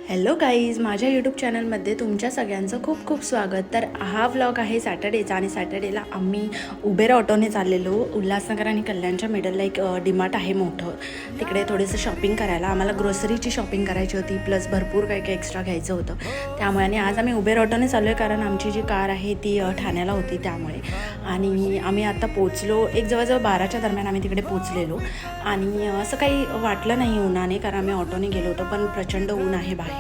Hello guys, माझ्या YouTube चॅनलमध्ये तुमच्या सगळ्यांचं खूप खूप स्वागत. तर हा व्लॉग आहे सॅटर्डेचा आणि सॅटर्डेला आम्ही उबेर ऑटोने चाललेलो उल्हासनगर आणि कल्याणच्या मिडलला एक डीमार्ट आहे मोठं, तिकडे थोडंसं शॉपिंग करायला. आम्हाला ग्रोसरीची शॉपिंग करायची होती, प्लस भरपूर काही काही एक्स्ट्रा घ्यायचं होतं त्यामुळे. आणि आज आम्ही उबेर ऑटोने चाललो आहे कारण आमची जी कार आहे ती ठाण्याला होती त्यामुळे. आणि आम्ही आता पोचलो, एक जवळजवळ 12च्या दरम्यान आम्ही तिकडे पोचलेलो. आणि असं काही वाटलं नाही उन्हाने, कारण आम्ही ऑटोने गेलो होतो, पण प्रचंड ऊन आहे बाहेर.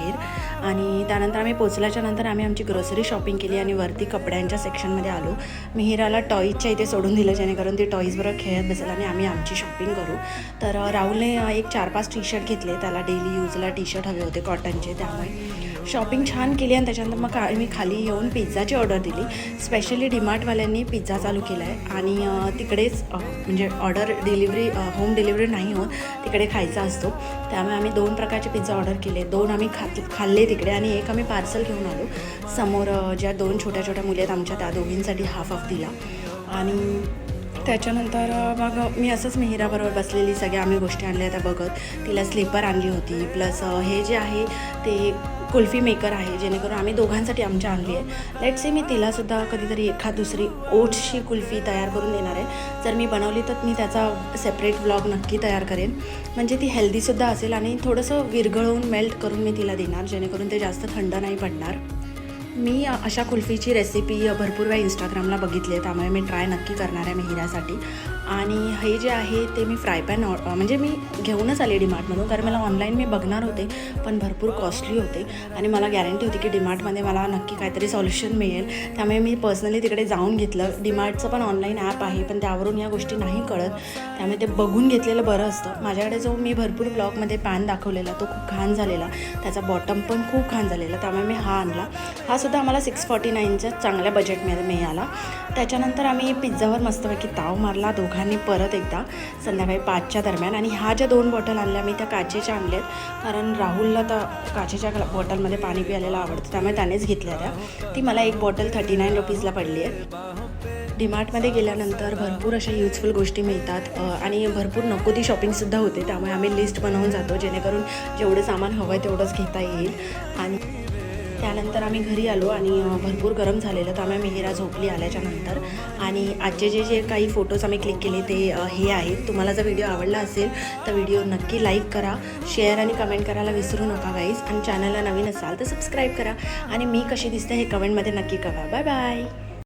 आणि त्यानंतर आम्ही पोचल्याच्या नंतर आम्ही आमची ग्रोसरी शॉपिंग केली आणि वरती कपड्यांच्या सेक्शनमध्ये आलो. मिहिराला टॉईजच्या इथे सोडून दिलं, जेणेकरून ती टॉईजबरोबर खेळत बसेल आणि आम्ही आमची शॉपिंग करू. तर राहुलने एक 4-5 टी शर्ट घेतले, त्याला डेली यूजला टी शर्ट हवे होते कॉटनचे, त्यामुळे शॉपिंग छान केली. आणि त्याच्यानंतर मग मी खाली येऊन पिझ्झाची ऑर्डर दिली. स्पेशली डीमार्टवाल्यांनी पिझ्झा चालू केला आहे आणि तिकडेच म्हणजे ऑर्डर डिलिव्हरी, होम डिलिव्हरी नाही होत, तिकडे खायचा असतो. त्यामुळे आम्ही 2 प्रकारचे पिझ्झा ऑर्डर केले. 2 आम्ही खाल्ले तिकडे आणि एक आम्ही पार्सल घेऊन आलो. समोर ज्या 2 छोट्या छोट्या मुली आहेत आमच्या, त्या दोघींसाठी हाफ दिला. आणि त्याच्यानंतर मग मी असंच मिहिराबरोबर बसलेली, सगळ्या आम्ही गोष्टी आणल्या त्या बघत. तिला स्लीपर आणली होती, प्लस हे जे आहे ते कुल्फी मेकर आहे, जेणेकरून आम्ही दोघांसाठी आमच्या आणली आहे. लेट्स से मी तिलासुद्धा कधीतरी एखाद दुसरी ओट्सची कुल्फी तयार करून देणार आहे. जर मी बनवली तर मी त्याचा सेपरेट व्लॉग नक्की तयार करेन, म्हणजे ती हेल्दीसुद्धा असेल आणि थोडंसं विरघळवून मेल्ट करून मी तिला देणार, जेणेकरून ते जास्त थंड नाही पडणार. मी अशा कुल्फीची रेसिपी भरपूर वेळा इंस्टाग्रामला बघितली आहे, त्यामुळे मी ट्राय नक्की करणार आहे मिहिरासाठी. आणि हे जे आहे ते मी फ्राय पॅन म्हणजे मी घेऊनच आले डीमार्टमधून, कारण मला ऑनलाईन मी बघणार होते पण भरपूर कॉस्टली होते आणि मला गॅरंटी होती की डीमार्टमध्ये मला नक्की काहीतरी सॉल्युशन मिळेल. त्यामुळे मी पर्सनली तिकडे जाऊन घेतलं. डीमार्टचं पण ऑनलाईन ॲप आहे, पण त्यावरून या गोष्टी नाही कळत, त्यामुळे ते बघून घेतलेलं बरं असतं. माझ्याकडे जो मी भरपूर ब्लॉगमध्ये पॅन दाखवलेला तो खूप घाण झालेला, त्याचा बॉटम पण खूप घाण झालेला, त्यामुळे मी हा आणला. हा सुद्धा आम्हाला 649च्या चांगल्या बजेटमध्ये मिळाला. त्याच्यानंतर आम्ही पिझ्झावर मस्तपैकी ताव मारला दोघांनी परत एकदा संध्याकाळी 5च्या दरम्यान. आणि ह्या ज्या 2 बॉटल आणल्या मी त्या काचेच्या आणल्यात, कारण राहुलला तर काचेच्या बॉटलमध्ये पाणी प्यायला आवडतं, त्यामुळे त्यानेच घेतल्या त्या. ती मला एक बॉटल 39 रुपीजला पडली आहे. डीमार्टमध्ये गेल्यानंतर भरपूर अशा यूजफुल गोष्टी मिळतात आणि भरपूर नको ती शॉपिंगसुद्धा होते, त्यामुळे आम्ही लिस्ट बनवून जातो, जेणेकरून जेवढं सामान हवं आहे तेवढंच घेता येईल. आणि त्यानंतर आम्ही घरी आलो आणि भरपूर गरम झालेलं, त्यामुळे मिहिरा झोपली आल्याच्या नंतर. आणि आजचे जे काही फोटोज आम्ही क्लिक केले ते हे आहेत. तुम्हाला जर व्हिडिओ आवडला असेल तर व्हिडिओ नक्की लाईक करा, शेअर आणि कमेंट करायला विसरू नका गाईज. आणि चॅनलला नवीन असाल तर सबस्क्राईब करा आणि मी कशी दिसते हे कमेंटमध्ये नक्की कळवा. Bye bye.